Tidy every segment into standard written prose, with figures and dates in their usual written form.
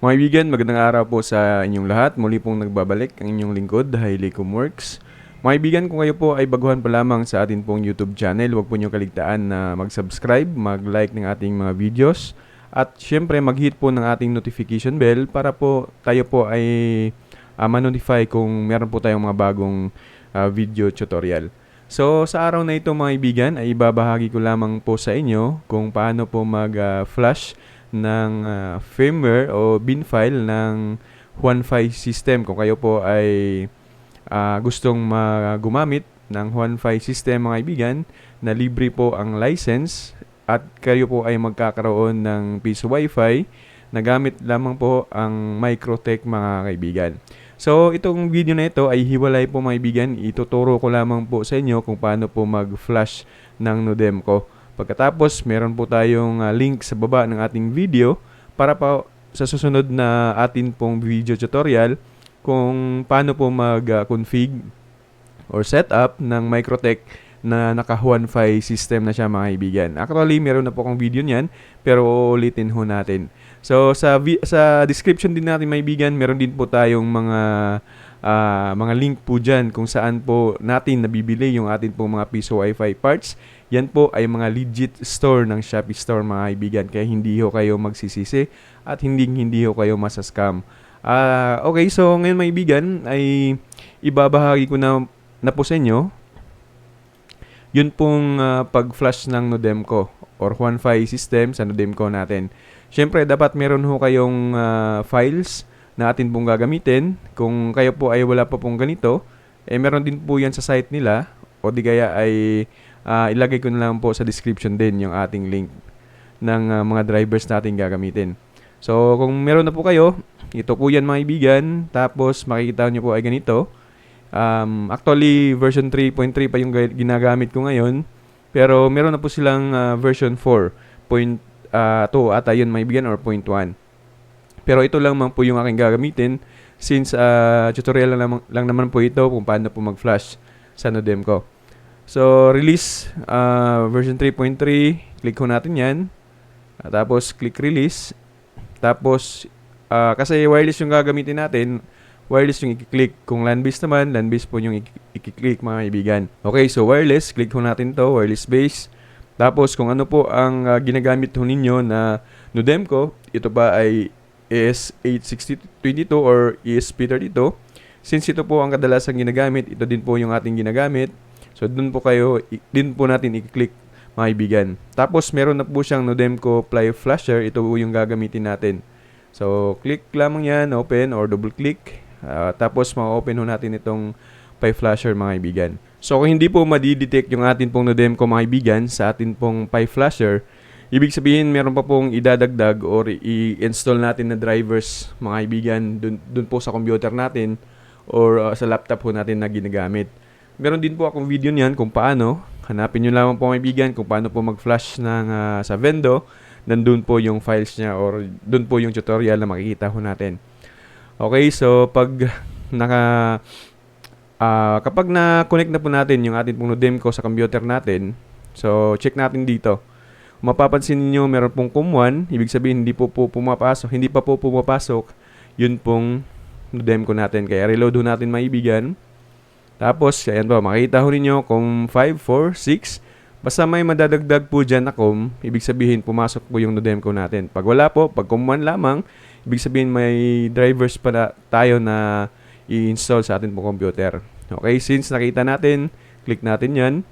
Mga kaibigan, magandang araw po sa inyong lahat. Muli pong nagbabalik ang inyong lingkod, Hailey Works. Mga kaibigan, kung kayo po ay baguhan pa lamang sa atin pong YouTube channel, huwag po niyong kaligtaan na mag-subscribe, mag-like ng ating mga videos, at syempre mag-hit po ng ating notification bell para po tayo po ay ma-notify kung meron po tayong mga bagong video tutorial. So sa araw na ito mga kaibigan ay ibabahagi ko lamang po sa inyo kung paano po mag-flash ng firmware o bin file ng Huanfei system. Kung kayo po ay gustong gumamit ng Huanfei system mga kaibigan na libre po ang license at kayo po ay magkakaroon ng piso wifi na gamit lamang po ang Microtech mga kaibigan. So itong video na ito ay hiwalay po mga kaibigan. Ituturo ko lamang po sa inyo kung paano po mag-flash ng Nodemco. Pagkatapos, meron po tayong link sa baba ng ating video para po sa susunod na atin pong video tutorial kung paano po mag-config or setup ng Microtech na naka-Huanfei system na siya mga kaibigan. Actually, meron na po akong video niyan pero uulitin ho natin. So, sa description din natin mga kaibigan, meron din po tayong mga link po dyan kung saan po natin nabibili yung atin po mga piso wifi parts. Yan po ay mga legit store ng Shopee Store mga kaibigan. Kaya hindi ho kayo magsisisi at hindi ho kayo masascam. Okay, so ngayon mga kaibigan ay ibabahagi ko na po sa inyo yun pong pag-flash ng Nodemco or Huanfei system sa Nodemco natin. Siyempre, dapat meron ho kayong files na atin pong gagamitin. Kung kayo po ay wala pa pong ganito, meron din po yan sa site nila o di kaya ay ilagay ko na lang po sa description din yung ating link ng mga drivers natin gagamitin. So, kung meron na po kayo, ito po yan mga kaibigan. Tapos, makikita nyo po ay ganito. Actually, version 3.3 pa yung ginagamit ko ngayon. Pero, meron na po silang version 4.2 ata yun mga kaibigan or 0.1. Pero ito lang man po yung aking gagamitin since tutorial lang naman po ito kung paano po mag-flash sa Nodemco. So, release version 3.3, click ho natin yan. Tapos, click release. Tapos, kasi wireless yung gagamitin natin, wireless yung i-click. Kung LAN-based naman, LAN-based po yung i-click mga kaibigan. Okay, so wireless, click ho natin to, wireless base. Tapos, kung ano po ang ginagamit ho ninyo na Nodemco, ito ba ay ES86022 or ESP32. Since ito po ang kadalasang ginagamit, ito din po yung ating ginagamit. So, din po natin i-click mga kaibigan. Tapos, meron na po siyang Nodemco Fly Flasher. Ito po yung gagamitin natin. So, click lamang yan, open or double click. Tapos, ma-open ho natin itong Fly Flasher mga kaibigan. So, kung hindi po madidetect yung atin pong Nodemco mga kaibigan sa atin pong Fly Flasher, ibig sabihin, meron pa pong idadagdag or i-install natin na drivers, mga kaibigan, dun po sa computer natin or sa laptop po natin na ginagamit. Meron din po akong video niyan kung paano. Hanapin nyo lamang po mga kaibigan kung paano po mag-flash sa Vendo. Nandun po yung files niya or dun po yung tutorial na makikita ho natin. Okay, so kapag na-connect na po natin yung ating pong Nodemco sa computer natin, so check natin dito. Mapapansin niyo meron pong COM1, ibig sabihin hindi pa po pumapasok yun pong Nodemco natin. Kaya reload ho natin mga kaibigan. Tapos, ayan po, makikita ho ninyo COM 5, 4, 6. Basta may madadagdag po dyan na COM, ibig sabihin pumasok po yung Nodemco natin. Pag wala po, pag COM 1 lamang, ibig sabihin may drivers pa tayo na i-install sa ating pong computer. Okay, since nakita natin, click natin yan.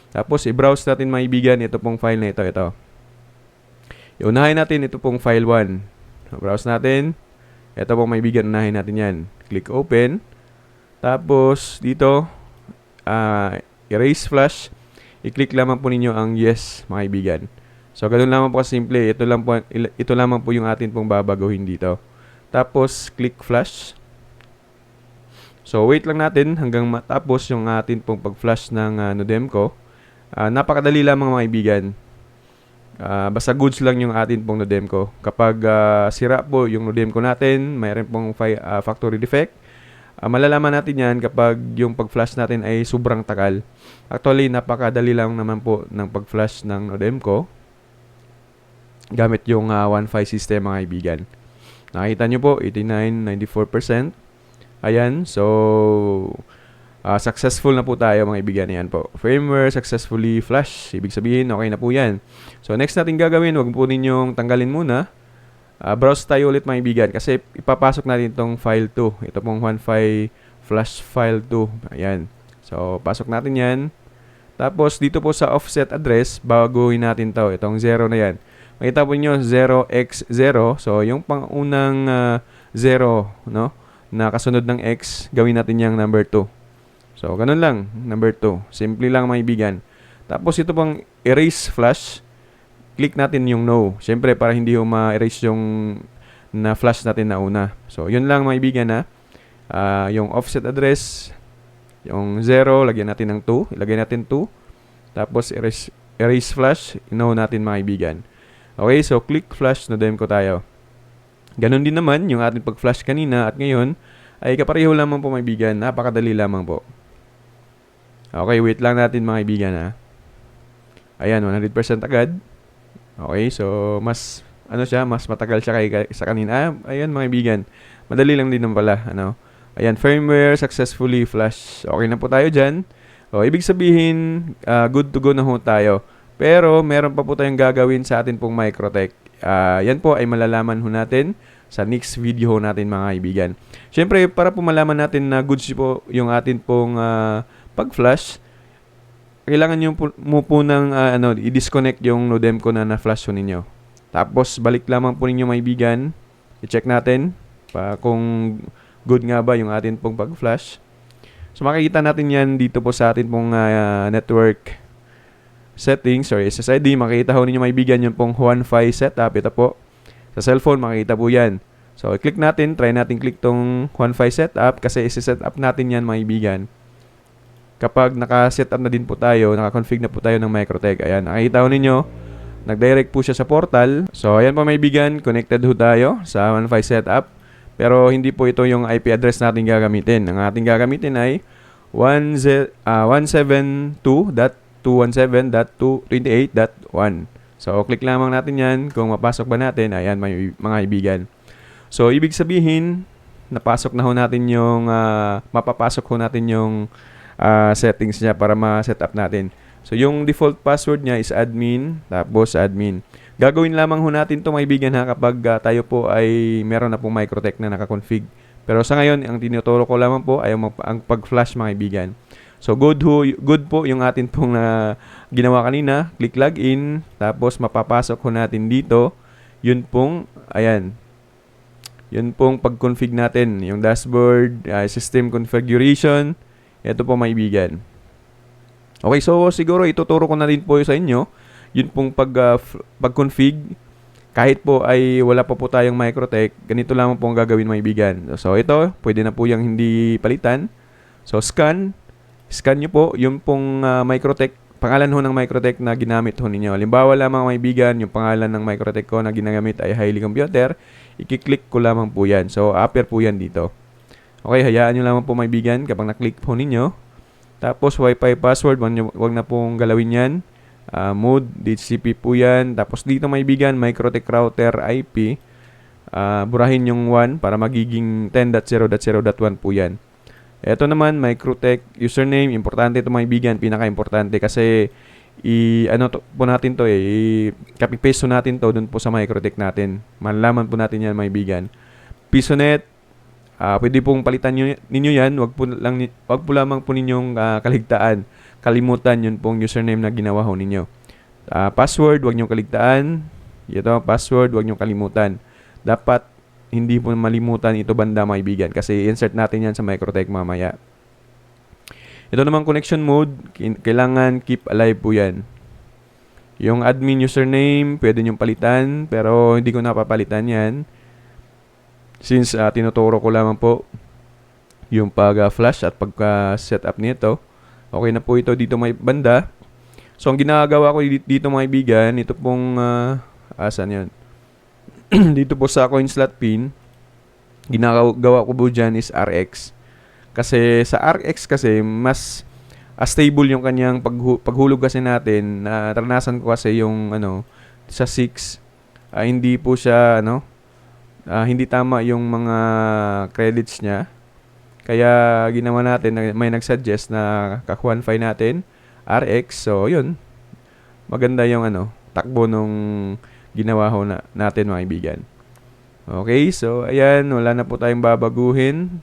Tapos, i-browse natin mga kaibigan, ito pong file na ito. Iunahin natin ito pong file 1. Browse natin. Ito pong mga kaibigan, unahin natin yan. Click open. Tapos, dito, erase flash. I-click lamang po ninyo ang yes, mga kaibigan. So, ganun lamang po kasimple. Ito lamang po yung atin pong babaguhin dito. Tapos, click flash. So, wait lang natin hanggang matapos yung atin pong pag-flash ng Nodemco. Napakadali lamang mga kaibigan. Basta goods lang yung atin pong Nodemco. Kapag sira po yung Nodemco natin, mayroon pong factory defect, malalaman natin yan kapag yung pag-flash natin ay sobrang tagal. Actually, napakadali lang naman po ng pag-flash ng Nodemco gamit yung Huanfei system mga kaibigan. Nakita nyo po, 89, 94%. Ayan, so successful na po tayo mga ibigan. Yan po. Firmware successfully flash. Ibig sabihin, okay na po yan. So next natin gagawin, wag po ninyong tanggalin muna. Browse tayo ulit mga ibigan kasi ipapasok natin itong file 2. Ito pong 1.5 flash file 2. Ayan. So pasok natin yan. Tapos dito po sa offset address, baguhin natin to. Itong 0 na yan. Makita po nyo 0x0. So yung pangunang 0, no? Na kasunod ng x, gawin natin yung number 2. So, ganun lang, number 2. Simple lang mga ibigan. Tapos ito pang erase flash, click natin yung no. Siyempre, para hindi ma-erase yung na-flash natin na una. So, yun lang mga ibigan na. Yung offset address, yung 0, lagyan natin ng 2. Ilagay natin 2. Tapos, erase flash, no natin mga ibigan. Okay, so click flash, no-dem ko tayo. Ganon din naman yung ating pag-flash kanina at ngayon ay kapareho lamang po mga ibigan. Napakadali lamang po. Okay, wait lang natin mga ibigan ha. Ayan, 100% agad. Okay, so mas mas matagal siya sa kanina. Ayan mga ibigan. Madali lang din naman pala, Ayan, firmware successfully flash. Okay na po tayo dyan. O, ibig sabihin, good to go na ho tayo. Pero meron pa po tayong gagawin sa atin pong Microtech. Yan po ay malalaman ho natin sa next video ho natin mga kaibigan. Siyempre, para po malaman natin na goods po yung atin pong pag-flash, kailangan nyo mo po ng i-disconnect yung modem ko na na-flash ho ninyo. Tapos, balik lamang po ninyo mga kaibigan. I-check natin kung good nga ba yung atin pong pag-flash. So, makikita natin yan dito po sa atin pong network settings or SSID. Makikita ho ninyo mga kaibigan yung pong Wi-Fi setup. Ito po. Sa cellphone, makikita po yan. So, click natin. Try natin click tong Wi-Fi setup kasi isi-set up natin yan mga kaibigan. Kapag naka-set up na din po tayo, naka-config na po tayo ng Microtech. Ayan, nakikita ho ninyo. Nag-direct po siya sa portal. So, ayan po mga kaibigan. Connected ho tayo sa Wi-Fi setup. Pero hindi po ito yung IP address natin gagamitin. Ang ating gagamitin ay 117.217.228.1. So, click lamang natin yan kung mapasok ba natin. Ayan, mga kaibigan. So, ibig sabihin, napasok na ho natin yung, mapapasok ho natin yung settings niya para ma-set up natin. So, yung default password niya is admin, tapos admin. Gagawin lamang ho natin ito, mga kaibigan, kapag tayo po ay meron na pong Microtech na nakakonfig. Pero sa ngayon, ang tinuturo ko lamang po ay ang pag-flash, mga kaibigan. So, good po yung atin pong ginawa kanina. Click login. Tapos, mapapasok ho natin dito. Yun pong pag-config natin. Yung dashboard, system configuration. Ito po, maibigan. Okay, so siguro ituturo ko na din po sa inyo. Yun pong pag-config. Kahit po ay wala pa po tayong Microtech, ganito lamang po ang gagawin, maibigan. So, ito, pwede na po yung hindi palitan. So, scan nyo po yung pong Microtech, pangalan ho ng Microtech na ginamit ho ninyo. Halimbawa lamang mga kaibigan, yung pangalan ng Microtech ko na ginagamit ay Highly Computer. I-click ko lamang po yan. So, appear po yan dito. Okay, hayaan nyo lamang po mga kaibigan kapag na-click po ninyo. Tapos, Wi-Fi password, wag na pong galawin yan. Mode, DHCP po yan. Tapos, dito mga kaibigan, Microtech router IP. Burahin yung 1 para magiging 10.0.0.1 po yan. Ito naman, Microtech username. Importante ito mga kaibigan. Pinaka-importante kasi po natin to copy-paste natin to dun po sa Microtech natin. Malalaman po natin yan mga kaibigan. Pisonet. Pwede pong palitan ninyo yan. Wag po lamang po ninyong kalimutan yun pong username na ginawa ho ninyo. Password, wag nyo kaligtaan. Ito, password, wag nyo kalimutan. Dapat hindi po malimutan ito banda mga kaibigan kasi insert natin yan sa Microtech mamaya. Ito naman connection mode, kailangan keep alive po yan. Yung admin username, pwede nyo palitan pero hindi ko napapalitan yan. Since tinuturo ko lamang po yung pag-flash at pagka-setup nito. Okay na po ito dito may banda. So, ang ginagawa ko dito mga kaibigan, ito pong, asan yan? Dito po sa coin slot pin, ginagawa ko po dyan is RX. Kasi sa RX kasi, mas stable yung kanyang paghulog kasi natin. Naranasan ko kasi yung, sa 6, hindi po siya, hindi tama yung mga credits niya. Kaya ginawa natin, may nag-suggest na ka-quantify natin RX. So, yun. Maganda yung takbo nung ginawa ho natin mga kaibigan. Okay, so ayan, wala na po tayong babaguhin.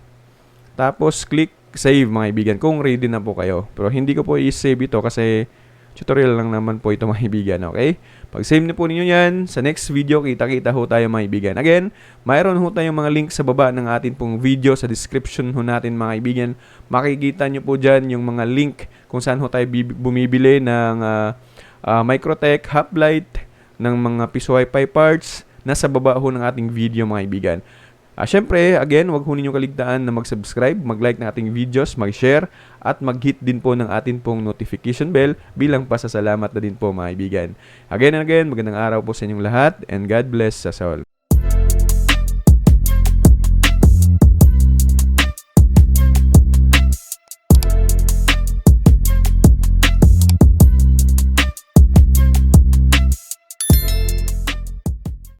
Tapos click save mga kaibigan kung ready na po kayo. Pero hindi ko po i-save ito kasi tutorial lang naman po ito mga kaibigan, okay? Pag save na po ninyo yan, sa next video kita-kita ho tayo mga kaibigan. Again, mayroon ho tayong mga link sa baba ng atin pong video sa description ho natin mga kaibigan. Makikita nyo po dyan yung mga link kung saan ho tayo bumibili ng Microtech, Hoplite, ng mga piso Wi-Fi parts. Nasa baba ho ng ating video mga kaibigan. Syempre, again, huwag ho ninyo kaligtaan na mag-subscribe, mag-like ng ating videos, mag-share, at mag-hit din po ng atin pong notification bell bilang pasasalamat na din po mga kaibigan. Again and again, magandang araw po sa inyong lahat, and God bless us all.